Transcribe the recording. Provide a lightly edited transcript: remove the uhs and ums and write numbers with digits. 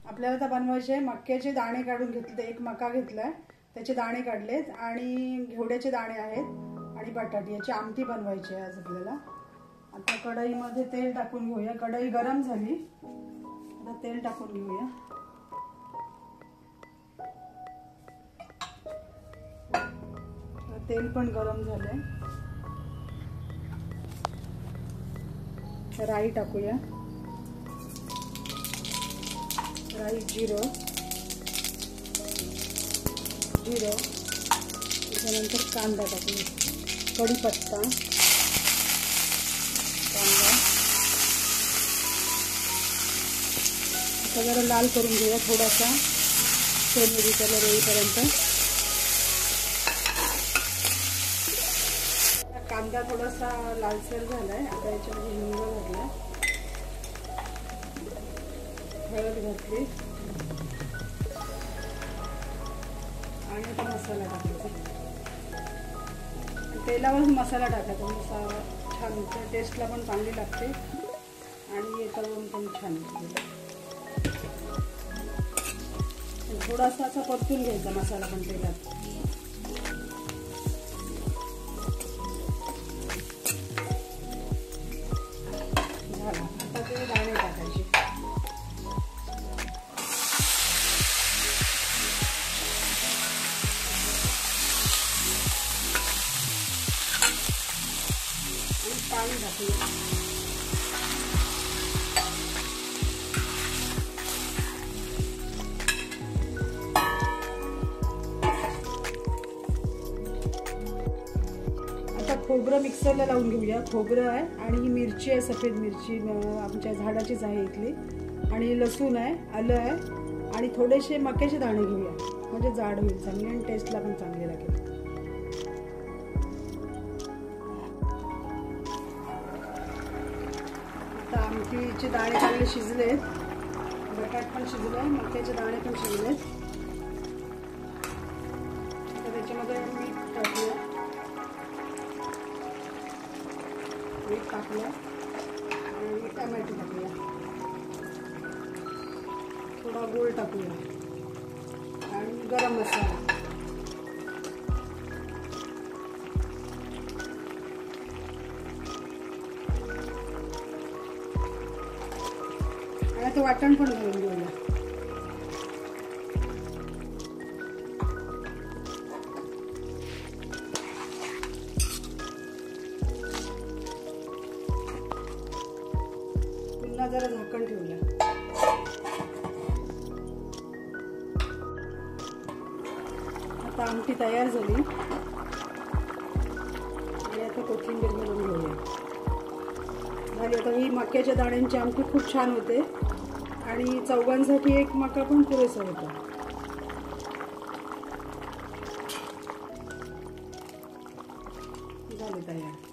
आपल्याला तर बनवायचे मक्याचे दाणे काढून घेतले, एक मका घेतलाय त्याचे दाणे काढलेत आणि घेवड्याचे दाणे आहेत आणि बटाटे, याची आमटी बनवायची आहे आज आपल्याला। आता कढईमध्ये तेल टाकून घेऊया, कढई गरम झाली, आता तेल टाकून घेऊया। तेल पण गरम झालंय, राई टाकूया, राई जिरं, त्याच्यानंतर कांदा टाकूया, कढीपत्ता, कांदा आता जरा लाल करून घेऊया, थोडासा सोनेरी कलर येईपर्यंत। कांदा थोडासा लालसर झालाय, आता याच्यामध्ये हिंग घातला, हळद घातली आणि आता मसाला टाकायचा। तेलावर मसाला टाकायचा, मसाला छान होतो, टेस्टला पण चांगली लागते आणि येतावरून पण छान होते। थोडासा असा परतून घ्यायचा मसाला पण तेलात। आता ते दाणे टाकायचे, पाणी टाकूया, आता खोबरं मिक्सरला लावून घेऊया। खोबरं आहे आणि ही मिरची आहे, सफेद मिरची आमच्या झाडाचीच आहे इथली, आणि लसूण आहे, आलं आहे आणि थोडेसे मक्याचे दाणे घेऊया, म्हणजे जाड होईल चांगली आणि टेस्टला पण चांगली लागेल। आता आमटीचे दाणे चांगले शिजलेत, बटाट पण शिजले, मक्याचे दाणे पण शिजलेत। आता त्याच्यामध्ये मीठ टाकूया, मीठ टाकूया आणि टमॅटो टाकूया, थोडा गूळ टाकूया आणि गरम मसाला, आणि ते वाटण पण घालून घेऊया। पुन्हा जरा झाकण ठेवूया, आता आमटी तयार झाली आणि आता कोथिंबीर घालून घेऊया, झाली। आता ही मक्याच्या दाण्यांची आमटी खूप छान होते आणि चौघांसाठी एक मका पण पुरेसा होतो। झाली तयार।